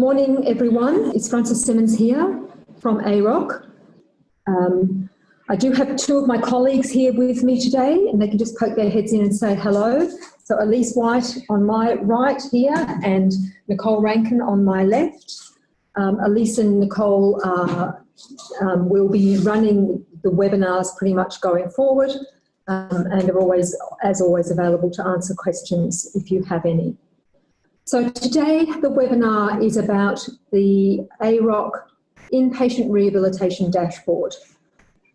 morning, everyone. It's Frances Simmons here from AROC. I do have two of my colleagues here with me today, and they can just poke their heads in and say hello. So Elise White on my right here and Nicole Rankin on my left. Elise and Nicole will be running the webinars pretty much going forward, and are always, as always, available to answer questions if you have any. So today the webinar is about the AROC Inpatient Rehabilitation Dashboard.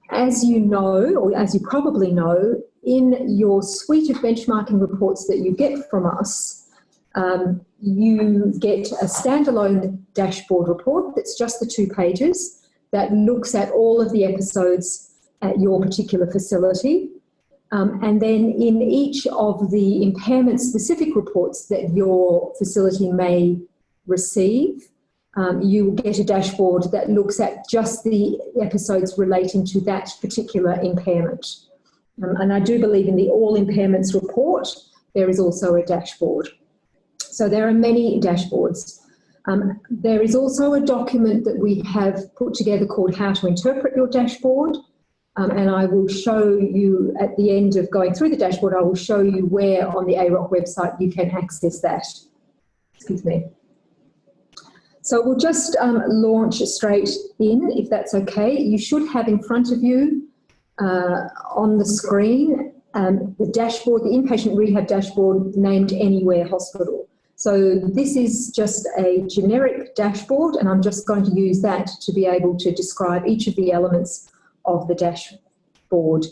As you know, or as you probably know, in your suite of benchmarking reports that you get from us, you get a standalone dashboard report that's just the 2 pages that looks at all of the episodes at your particular facility. And then in each of the impairment-specific reports that your facility may receive, you will get a dashboard that looks at just the episodes relating to that particular impairment. And I do believe in the All Impairments report, there is also a dashboard. So there are many dashboards. There is also a document that we have put together called How to Interpret Your Dashboard. And I will show you at the end of going through the dashboard, I will show you where on the AROC website you can access that. Excuse me. So we'll just launch straight in, if that's okay. You should have in front of you on the screen the dashboard, the inpatient rehab dashboard named Anywhere Hospital. So this is just a generic dashboard, and I'm just going to use that to be able to describe each of the elements of the dashboard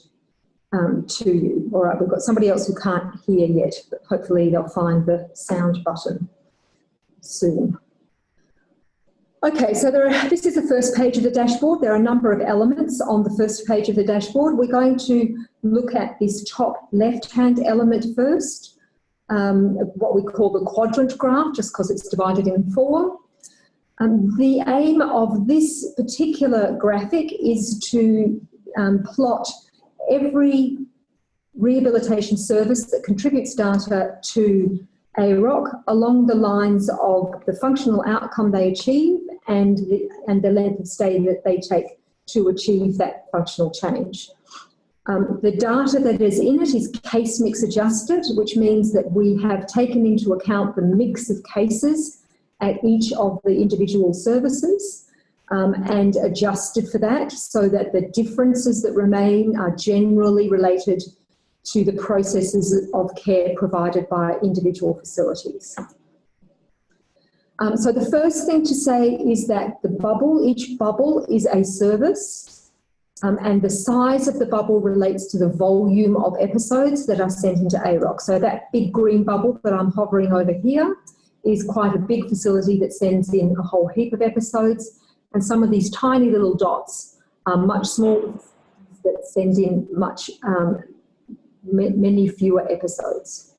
to you. All right, we've got somebody else who can't hear yet, but hopefully they'll find the sound button soon. Okay, so this is the first page of the dashboard. There are a number of elements on the first page of the dashboard. We're going to look at this top left-hand element first, what we call the Quadrant Graph, just because it's divided in 4. The aim of this particular graphic is to plot every rehabilitation service that contributes data to AROC along the lines of the functional outcome they achieve and the length of stay that they take to achieve that functional change. The data that is in it is case mix adjusted, which means that we have taken into account the mix of cases at each of the individual services and adjusted for that so that the differences that remain are generally related to the processes of care provided by individual facilities. So the first thing to say is that each bubble is a service, and the size of the bubble relates to the volume of episodes that are sent into AROC. So that big green bubble that I'm hovering over here is quite a big facility that sends in a whole heap of episodes, and some of these tiny little dots are much smaller that send in many fewer episodes.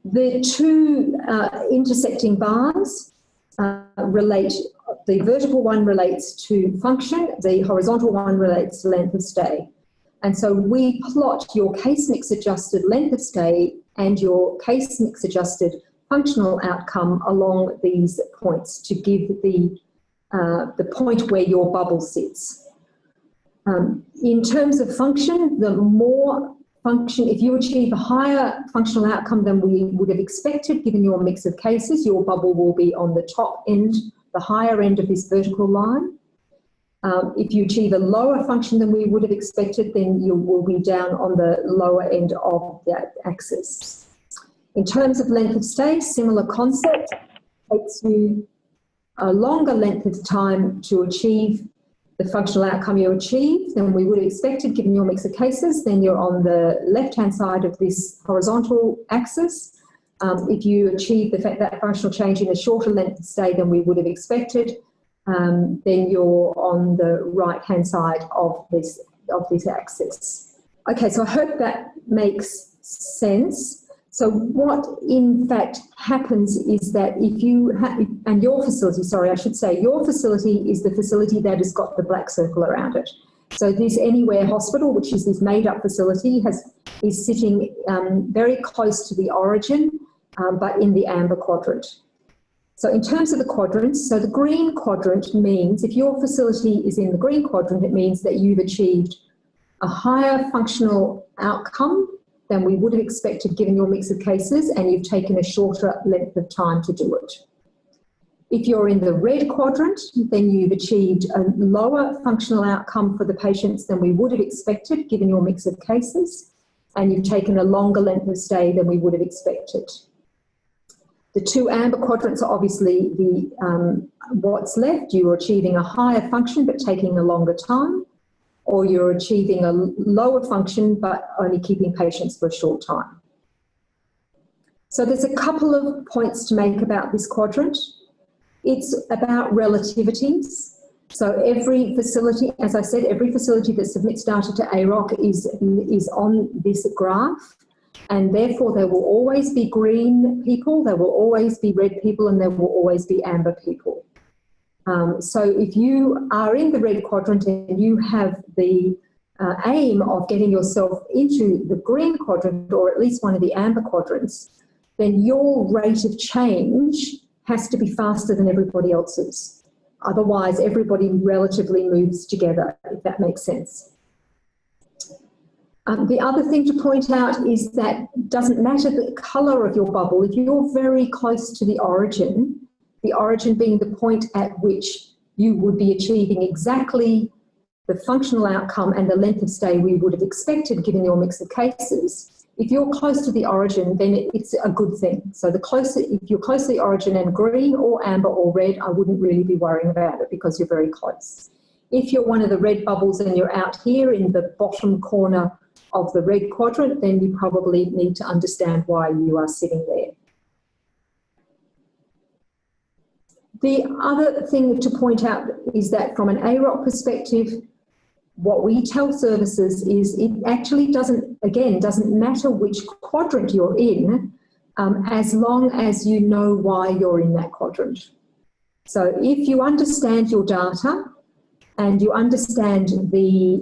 The 2 intersecting bars relate, the vertical one relates to function, the horizontal one relates to length of stay. And so we plot your case mix adjusted length of stay and your case mix adjusted functional outcome along these points to give the point where your bubble sits. In terms of function, the more function, if you achieve a higher functional outcome than we would have expected, given your mix of cases, your bubble will be on the top end, the higher end of this vertical line. If you achieve a lower function than we would have expected, then you will be down on the lower end of that axis. In terms of length of stay, similar concept. It takes you a longer length of time to achieve the functional outcome you achieve than we would have expected given your mix of cases, then you're on the left-hand side of this horizontal axis. If you achieve that functional change in a shorter length of stay than we would have expected, then you're on the right-hand side of this axis. Okay, so I hope that makes sense. So what in fact happens is that if you and your facility, sorry, I should say your facility is the facility that has got the black circle around it. So this Anywhere Hospital, which is this made-up facility, is sitting very close to the origin, but in the amber quadrant. So in terms of the quadrants, so the green quadrant means if your facility is in the green quadrant, it means that you've achieved a higher functional outcome than we would have expected given your mix of cases, and you've taken a shorter length of time to do it. If you're in the red quadrant, then you've achieved a lower functional outcome for the patients than we would have expected given your mix of cases, and you've taken a longer length of stay than we would have expected. The two amber quadrants are obviously the what's left. You're achieving a higher function but taking a longer time, or you're achieving a lower function but only keeping patients for a short time. So there's a couple of points to make about this quadrant. It's about relativities. So every facility, as I said, every facility that submits data to AROC is on this graph, and therefore there will always be green people, there will always be red people, and there will always be amber people. So if you are in the red quadrant and you have the aim of getting yourself into the green quadrant, or at least one of the amber quadrants, then your rate of change has to be faster than everybody else's. Otherwise, everybody relatively moves together, if that makes sense. The other thing to point out is that it doesn't matter the colour of your bubble. If you're very close to the origin being the point at which you would be achieving exactly the functional outcome and the length of stay we would have expected given your mix of cases, if you're close to the origin, then it's a good thing. So if you're close to the origin and green or amber or red, I wouldn't really be worrying about it because you're very close. If you're one of the red bubbles and you're out here in the bottom corner of the red quadrant, then you probably need to understand why you are sitting there. The other thing to point out is that from an AROC perspective, what we tell services is it actually doesn't matter which quadrant you're in, as long as you know why you're in that quadrant. So if you understand your data and you understand the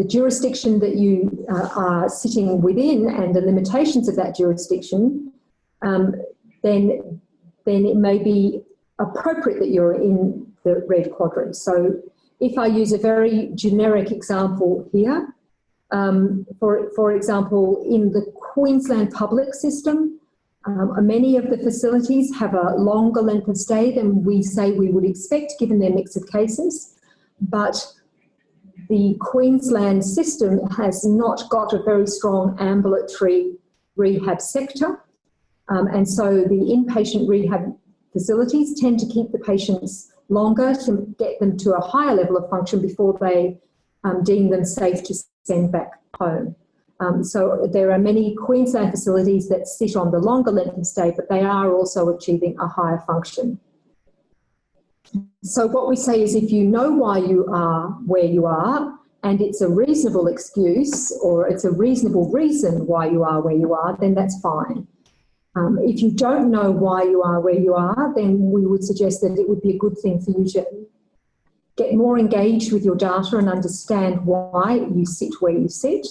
jurisdiction that you are sitting within and the limitations of that jurisdiction, then it may be appropriate that you're in the red quadrant. So if I use a very generic example here, for example, in the Queensland public system, many of the facilities have a longer length of stay than we say we would expect given their mix of cases, but the Queensland system has not got a very strong ambulatory rehab sector, and so the inpatient rehab facilities tend to keep the patients longer to get them to a higher level of function before they deem them safe to send back home. So there are many Queensland facilities that sit on the longer length of stay, but they are also achieving a higher function. So what we say is if you know why you are where you are, and it's a reasonable excuse or it's a reasonable reason why you are where you are, then that's fine. If you don't know why you are where you are, then we would suggest that it would be a good thing for you to get more engaged with your data and understand why you sit where you sit.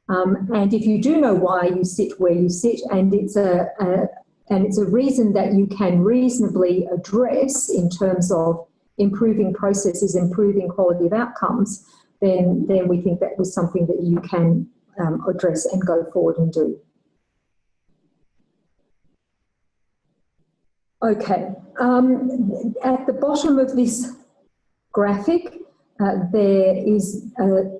And if you do know why you sit where you sit, and it's a reason that you can reasonably address in terms of improving processes, improving quality of outcomes, then we think that was something that you can address and go forward and do. Okay, at the bottom of this graphic, there is a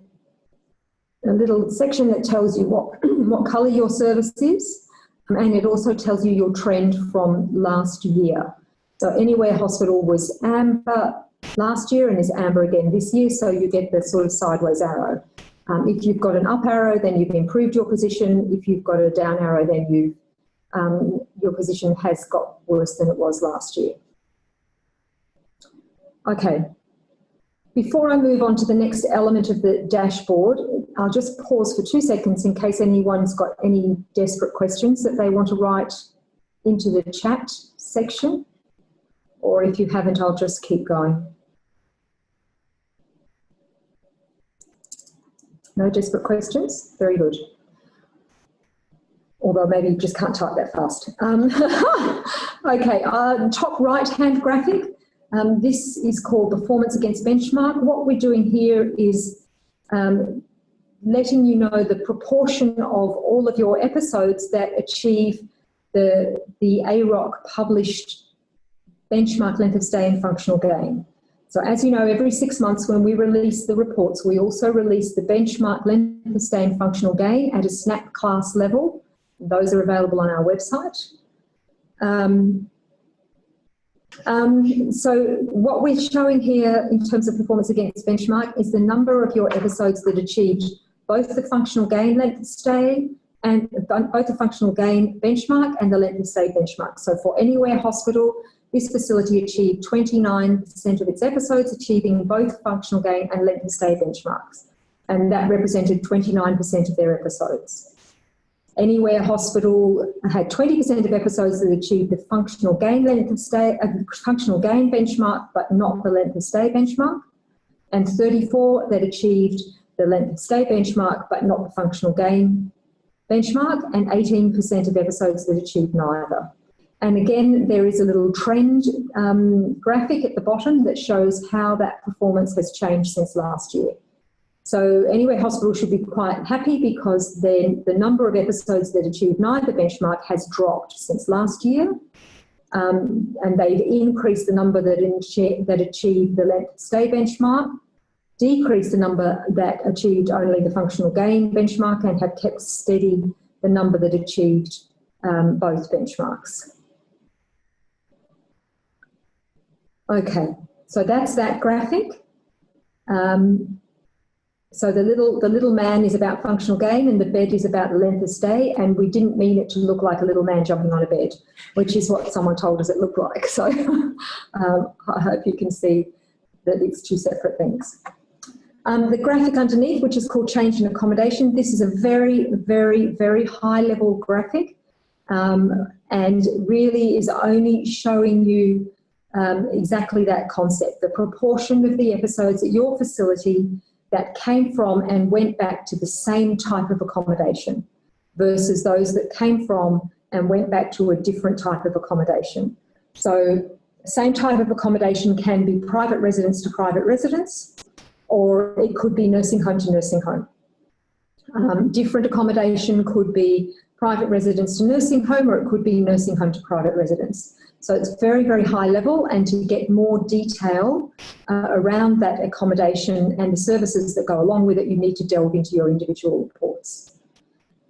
little section that tells you what colour your service is, and it also tells you your trend from last year. So Anywhere Hospital was amber last year and is amber again this year, so you get the sort of sideways arrow. If you've got an up arrow, then you've improved your position. If you've got a down arrow, then your position has got worse than it was last year. Okay. Before I move on to the next element of the dashboard, I'll just pause for 2 seconds in case anyone's got any desperate questions that they want to write into the chat section, or if you haven't, I'll just keep going. No desperate questions? Very good. although maybe you just can't type that fast. Okay, top right-hand graphic. This is called performance against benchmark. What we're doing here is letting you know the proportion of all of your episodes that achieve the AROC published benchmark length of stay and functional gain. So as you know, every 6 months when we release the reports, we also release the benchmark length of stay and functional gain at a SNAP class level. Those are available on our website. So what we're showing here in terms of performance against benchmark is the number of your episodes that achieved both the functional gain length of stay and both the functional gain benchmark and the length of stay benchmark. So for Anywhere Hospital, this facility achieved 29% of its episodes achieving both functional gain and length of stay benchmarks, and that represented 29% of their episodes. Anywhere Hospital had 20% of episodes that achieved the functional gain length of stay, functional gain benchmark, but not the length of stay benchmark, and 34 that achieved the length of stay benchmark, but not the functional gain benchmark, and 18% of episodes that achieved neither. And again, there is a little trend graphic at the bottom that shows how that performance has changed since last year. So Anywhere Hospital should be quite happy because the number of episodes that achieved neither benchmark has dropped since last year. And they've increased the number that achieved the length of stay benchmark, decreased the number that achieved only the functional gain benchmark, and have kept steady the number that achieved both benchmarks. Okay, so that's that graphic. So the little man is about functional gain and the bed is about the length of stay, and we didn't mean it to look like a little man jumping on a bed, which is what someone told us it looked like. So I hope you can see that it's two separate things. The graphic underneath, which is called change in accommodation, this is a very, very, very high level graphic and really is only showing you exactly that concept, the proportion of the episodes at your facility that came from and went back to the same type of accommodation versus those that came from and went back to a different type of accommodation. So same type of accommodation can be private residence to private residence, or it could be nursing home to nursing home. Different accommodation could be private residence to nursing home, or it could be nursing home to private residence. So it's very, very high level, and to get more detail around that accommodation and the services that go along with it, you need to delve into your individual reports.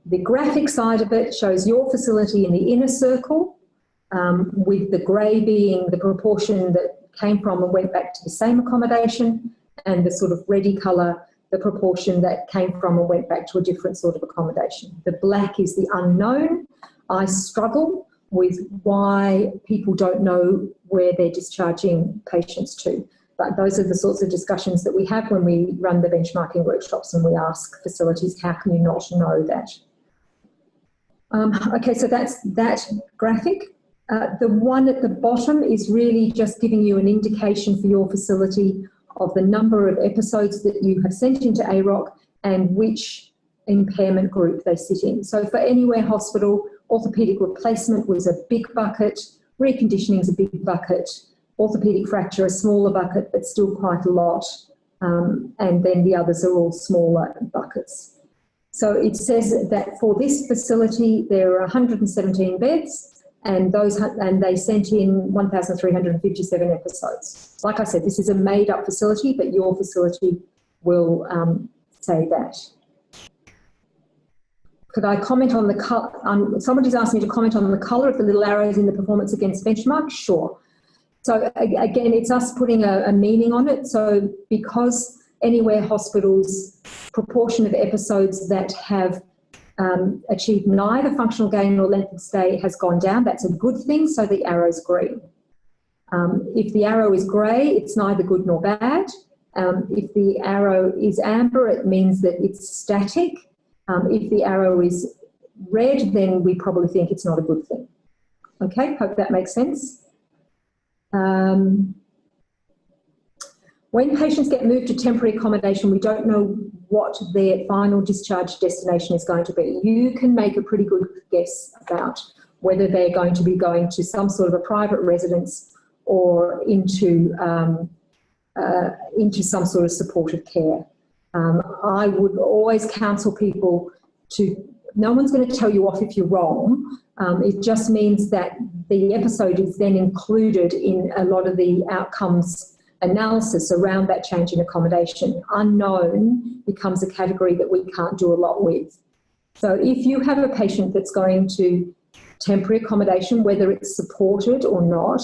The graphic side of it shows your facility in the inner circle, with the grey being the proportion that came from and went back to the same accommodation, and the sort of reddy colour, the proportion that came from and went back to a different sort of accommodation. The black is the unknown. I struggle with why people don't know where they're discharging patients to. But those are the sorts of discussions that we have when we run the benchmarking workshops and we ask facilities, how can you not know that? Okay, so that's that graphic. The one at the bottom is really just giving you an indication for your facility of the number of episodes that you have sent into AROC and which impairment group they sit in. So for Anywhere Hospital, orthopaedic replacement was a big bucket, reconditioning is a big bucket, orthopaedic fracture a smaller bucket but still quite a lot, and then the others are all smaller buckets. So it says that for this facility there are 117 beds, and they sent in 1,357 episodes. Like I said, this is a made-up facility, but your facility will say that. Could I comment on the colour? Somebody's asked me to comment on the colour of the little arrows in the performance against benchmark. Sure. So again, it's us putting a meaning on it. So because Anywhere Hospital's proportion of episodes that have achieved neither functional gain or length of stay has gone down, that's a good thing, so the arrow's green. If the arrow is grey, it's neither good nor bad. If the arrow is amber, it means that it's static. If the arrow is red, then we probably think it's not a good thing. Okay, hope that makes sense. When patients get moved to temporary accommodation, we don't know what their final discharge destination is going to be. You can make a pretty good guess about whether they're going to be going to some sort of a private residence or into some sort of supportive care. I would always counsel people to, no one's going to tell you off if you're wrong. It just means that the episode is then included in a lot of the outcomes analysis around that change in accommodation. Unknown becomes a category that we can't do a lot with. So if you have a patient that's going to temporary accommodation, whether it's supported or not,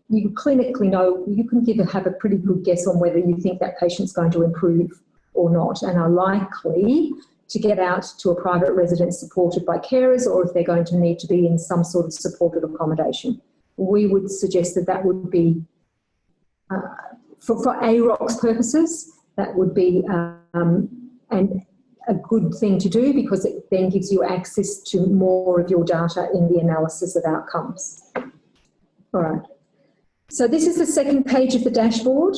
you clinically know, you can have a pretty good guess on whether you think that patient's going to improve or not and are likely to get out to a private residence supported by carers, or if they're going to need to be in some sort of supported accommodation. We would suggest that that would be, for AROC's purposes, that would be a good thing to do, because it then gives you access to more of your data in the analysis of outcomes. All right. So this is the second page of the dashboard,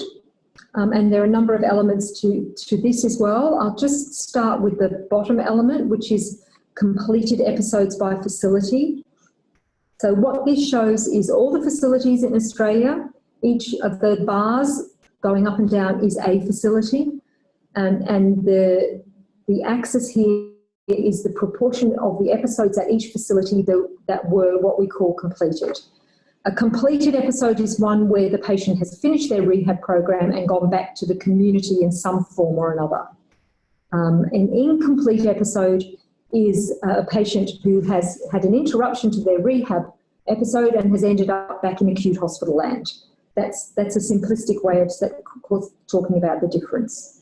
and there are a number of elements to this as well. I'll just start with the bottom element, which is completed episodes by facility. So what this shows is all the facilities in Australia. Each of the bars going up and down is a facility, and the axis here is the proportion of the episodes at each facility that were what we call completed. A completed episode is one where the patient has finished their rehab program and gone back to the community in some form or another. An incomplete episode is a patient who has had an interruption to their rehab episode and has ended up back in acute hospital land. That's a simplistic way of talking about the difference.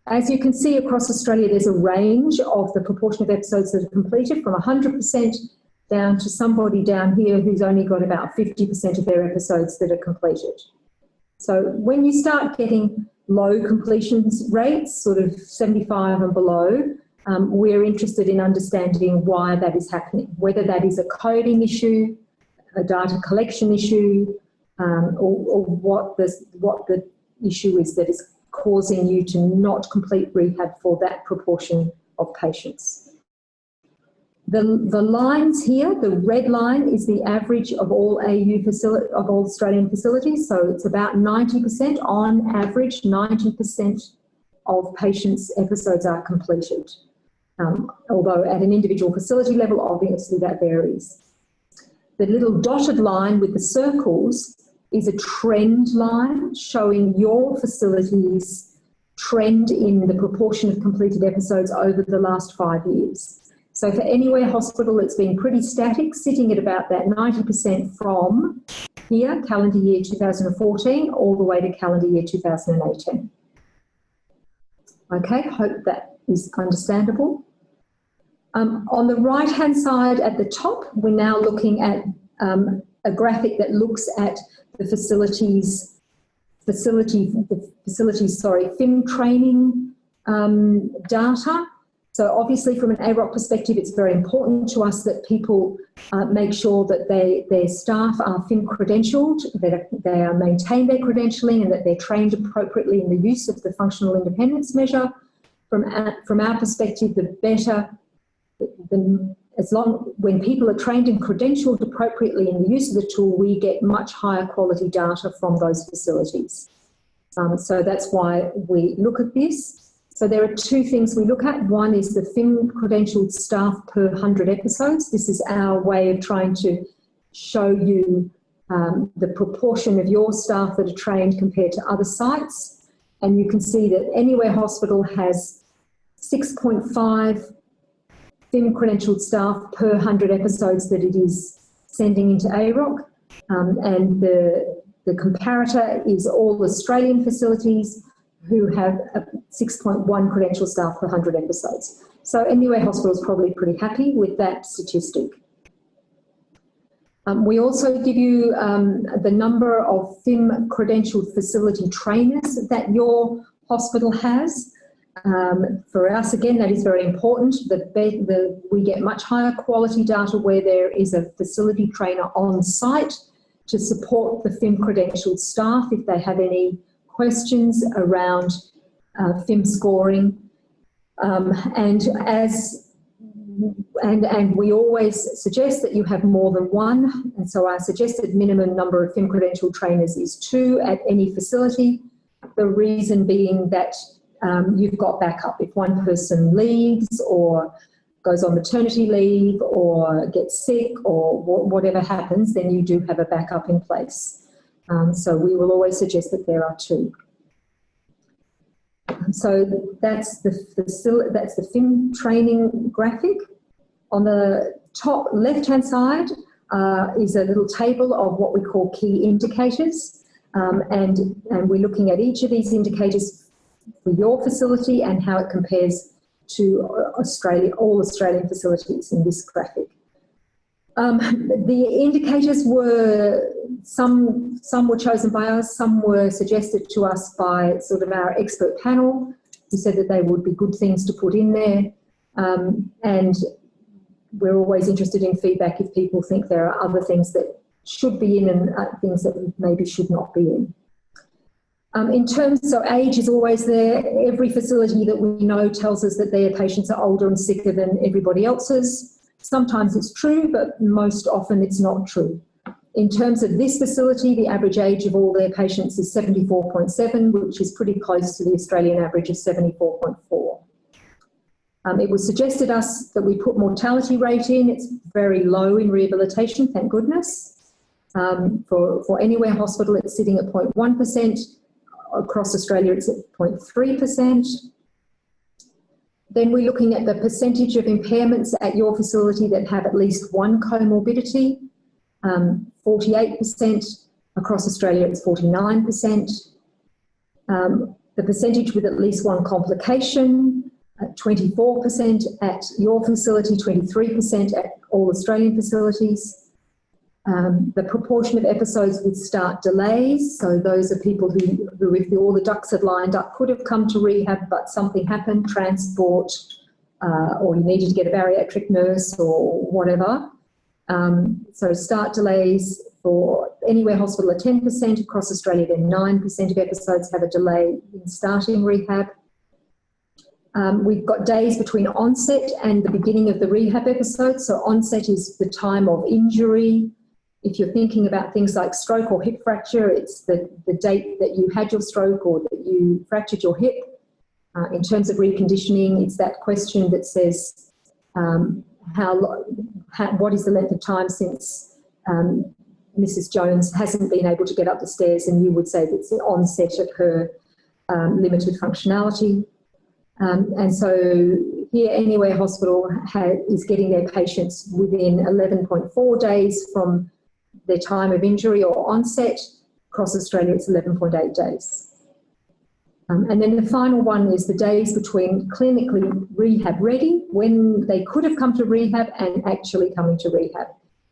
As you can see across Australia, there's a range of the proportion of episodes that are completed, from 100% down to somebody down here who's only got about 50% of their episodes that are completed. So when you start getting low completions rates, sort of 75 and below, we're interested in understanding why that is happening, whether that is a coding issue, a data collection issue, or what the issue is that is causing you to not complete rehab for that proportion of patients. The lines here, the red line is the average of all all Australian facilities, so it's about 90%, on average 90% of patients' episodes are completed. Although at an individual facility level, obviously that varies. The little dotted line with the circles is a trend line showing your facility's trend in the proportion of completed episodes over the last 5 years. So for Anywhere Hospital, it's been pretty static, sitting at about that 90% from here, calendar year 2014, all the way to calendar year 2018. Okay, hope that is understandable. On the right-hand side at the top, we're now looking at a graphic that looks at the facilities, FIM training data. So obviously from an AROC perspective, it's very important to us that people make sure that their staff are FIM credentialed, that they are maintain their credentialing, and that they're trained appropriately in the use of the functional independence measure. From our perspective, the better, when people are trained and credentialed appropriately in the use of the tool, we get much higher quality data from those facilities. So that's why we look at this. So there are two things we look at. One is the FIM credentialed staff per 100 episodes. This is our way of trying to show you the proportion of your staff that are trained compared to other sites. And you can see that Anywhere Hospital has 6.5 FIM credentialed staff per 100 episodes that it is sending into AROC. And the comparator is all Australian facilities who have 6.1 credentialed staff per 100 episodes. So Anywhere Hospital is probably pretty happy with that statistic. We also give you the number of FIM credentialed facility trainers that your hospital has. For us, again, that is very important. We get much higher quality data where there is a facility trainer on site to support the FIM credentialed staff if they have any questions around FIM scoring, and we always suggest that you have more than one, and so our suggested minimum number of FIM credentialed trainers is 2 at any facility. The reason being that you've got backup. If one person leaves or goes on maternity leave or gets sick or whatever happens, then you do have a backup in place. So we will always suggest that there are 2. So that's the FIM training graphic. On the top left-hand side is a little table of what we call key indicators, and we're looking at each of these indicators for your facility and how it compares to all Australian facilities in this graphic. The indicators were, some were chosen by us, some were suggested to us by sort of our expert panel, who said that they would be good things to put in there. And we're always interested in feedback if people think there are other things that should be in and things that maybe should not be in. In terms of age is always there. Every facility that we know tells us that their patients are older and sicker than everybody else's. Sometimes it's true, but most often it's not true. In terms of this facility, the average age of all their patients is 74.7, which is pretty close to the Australian average of 74.4. It was suggested us that we put mortality rate in. It's very low in rehabilitation, thank goodness. For Anywhere Hospital, it's sitting at 0.1%. Across Australia, it's at 0.3%. Then we're looking at the percentage of impairments at your facility that have at least one comorbidity. 48%. Across Australia, it's 49%. The percentage with at least one complication, 24% at your facility, 23% at all Australian facilities. The proportion of episodes with start delays, so those are people who if all the ducks had lined up, could have come to rehab, but something happened, transport, or you needed to get a bariatric nurse or whatever. So start delays for Anywhere Hospital are 10%, across Australia then 9% of episodes have a delay in starting rehab. We've got days between onset and the beginning of the rehab episode. So onset is the time of injury. If you're thinking about things like stroke or hip fracture, it's the date that you had your stroke or that you fractured your hip. In terms of reconditioning, it's that question that says, what is the length of time since Mrs. Jones hasn't been able to get up the stairs, and you would say that it's the onset of her limited functionality. And so here, Anywhere Hospital is getting their patients within 11.4 days from their time of injury or onset. Across Australia, it's 11.8 days. And then the final one is the days between clinically rehab ready, when they could have come to rehab, and actually coming to rehab.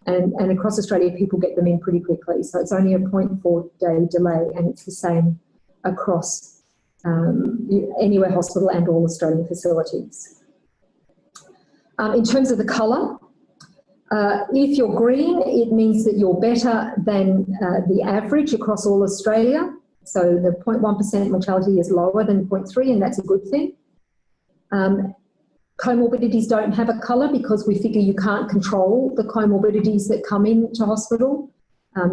And across Australia, people get them in pretty quickly. So it's only a 0.4 day delay, and it's the same across Anywhere Hospital and all Australian facilities. In terms of the colour, if you're green, it means that you're better than the average across all Australia. So the 0.1% mortality is lower than 0.3, and that's a good thing. Comorbidities don't have a colour because we figure you can't control the comorbidities that come into hospital.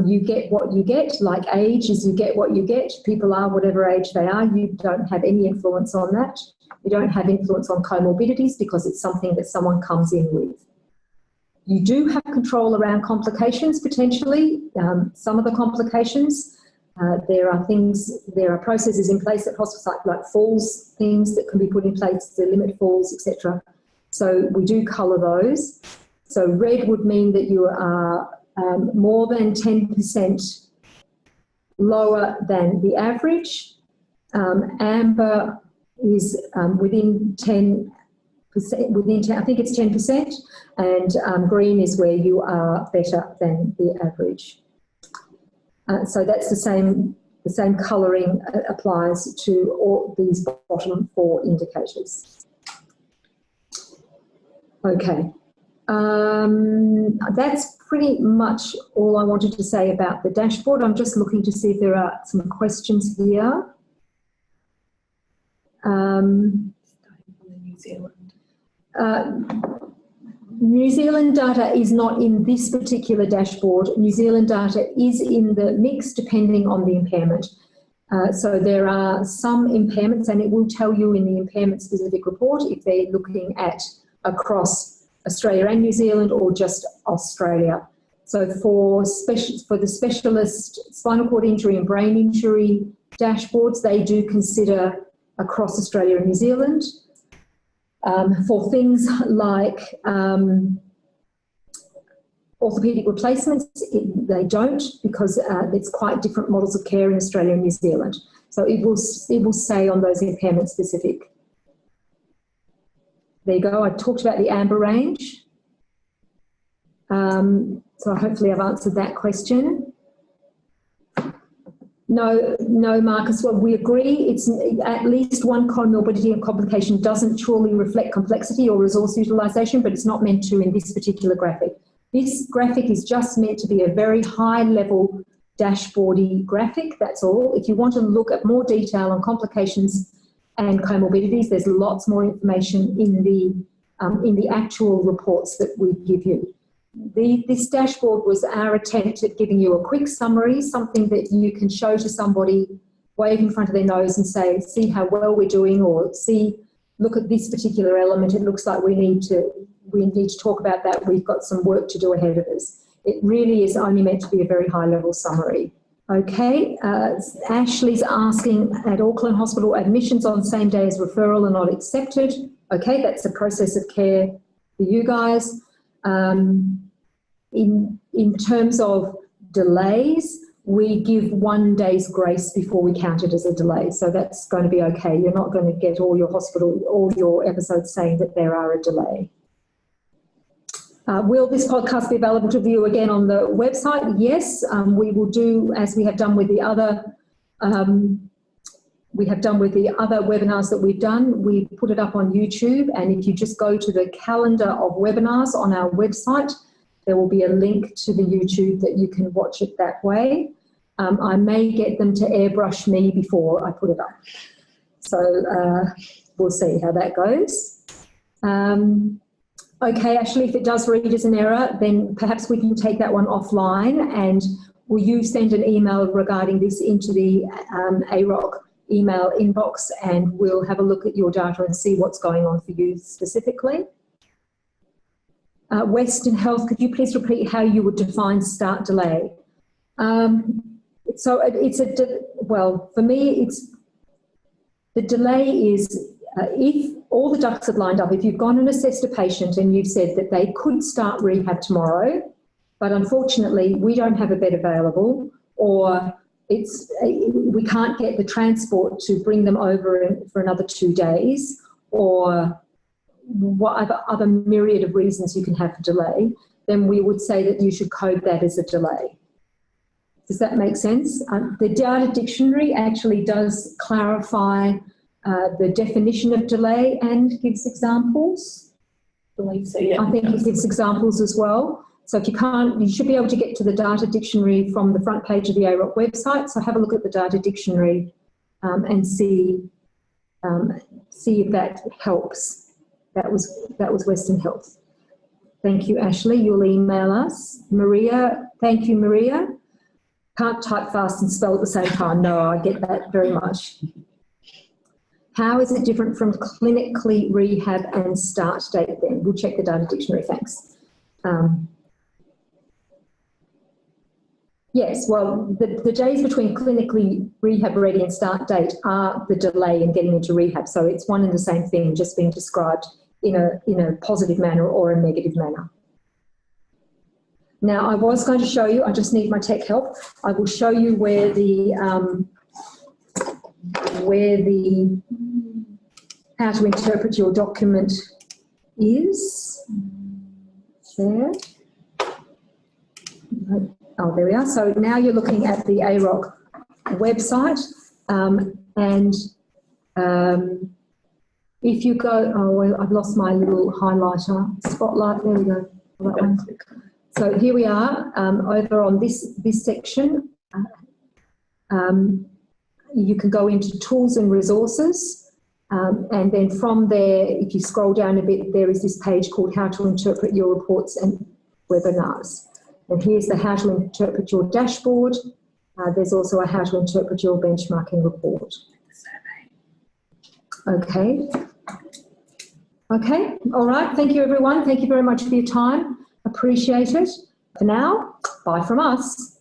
You get what you get, like age is you get what you get. People are whatever age they are. You don't have any influence on that. You don't have influence on comorbidities because it's something that someone comes in with. You do have control around complications potentially. Some of the complications, there are processes in place at hospitals like falls, things that can be put in place to limit falls, etc. So we do colour those. So red would mean that you are more than 10% lower than the average. Amber is within 10%, I think it's 10%, and green is where you are better than the average. So that's the same colouring applies to all these bottom 4 indicators. Okay, that's pretty much all I wanted to say about the dashboard. I'm just looking to see if there are some questions here. New Zealand. New Zealand data is not in this particular dashboard. New Zealand data is in the mix depending on the impairment. So there are some impairments, and it will tell you in the impairment specific report if they're looking at across Australia and New Zealand or just Australia. So for the specialist spinal cord injury and brain injury dashboards, they do consider across Australia and New Zealand. For things like orthopaedic replacements, they don't, because it's quite different models of care in Australia and New Zealand. So it will say on those impairment specific. There you go. I talked about the amber range. So hopefully I've answered that question. No, Marcus, well, we agree. It's at least one comorbidity and complication doesn't truly reflect complexity or resource utilisation, but it's not meant to in this particular graphic. This graphic is just meant to be a very high-level dashboardy graphic, that's all. If you want to look at more detail on complications and comorbidities, there's lots more information in the actual reports that we give you. This dashboard was our attempt at giving you a quick summary, something that you can show to somebody, wave in front of their nose and say, see how well we're doing, or see, look at this particular element, it looks like we need to talk about that, we've got some work to do ahead of us. It really is only meant to be a very high level summary. Okay, Ashley's asking, at Auckland Hospital, admissions on same day as referral are not accepted. Okay, that's a process of care for you guys. In terms of delays, we give 1 day's grace before we count it as a delay. So that's going to be okay. You're not going to get all your episodes saying that there are a delay. Will this podcast be available to view again on the website? Yes, we will do as we have done with the other webinars that we've done. We put it up on YouTube, and if you just go to the calendar of webinars on our website, there will be a link to the YouTube that you can watch it that way. I may get them to airbrush me before I put it up. So we'll see how that goes. Okay, Ashley, if it does read as an error, then perhaps we can take that one offline, and will you send an email regarding this into the AROC email inbox, and we'll have a look at your data and see what's going on for you specifically. Western Health, could you please repeat how you would define start delay? So well, for me, the delay is if all the ducks have lined up, if you've gone and assessed a patient and you've said that they could start rehab tomorrow, but unfortunately we don't have a bed available, or we can't get the transport to bring them over for another 2 days, or what other myriad of reasons you can have for delay, then we would say that you should code that as a delay. Does that make sense? The data dictionary actually does clarify the definition of delay and gives examples. I believe so, yeah. I think it gives examples as well. So if you can't, you should be able to get to the data dictionary from the front page of the AROC website. So have a look at the data dictionary and see if that helps. That was Western Health. Thank you, Ashley. You'll email us. Maria, thank you, Maria. Can't type fast and spell at the same time. No, I get that very much. How is it different from clinically rehab and start date then? We'll check the data dictionary, thanks. Yes, well, the days between clinically rehab ready and start date are the delay in getting into rehab. So it's one and the same thing, just being described in a positive manner or a negative manner. Now, I was going to show you, I just need my tech help. I will show you where how to interpret your document is. There. Oh, there we are. So now you're looking at the AROC website, and if you go, oh, well, I've lost my little highlighter spotlight. There we go. That one. So here we are over on this section. You can go into tools and resources, And then from there, if you scroll down a bit, there is this page called How to Interpret Your Reports and Webinars. And here's the How to Interpret Your Dashboard. There's also a How to Interpret Your Benchmarking Report. Okay. Okay, all right. Thank you, everyone. Thank you very much for your time. Appreciate it. For now, bye from us.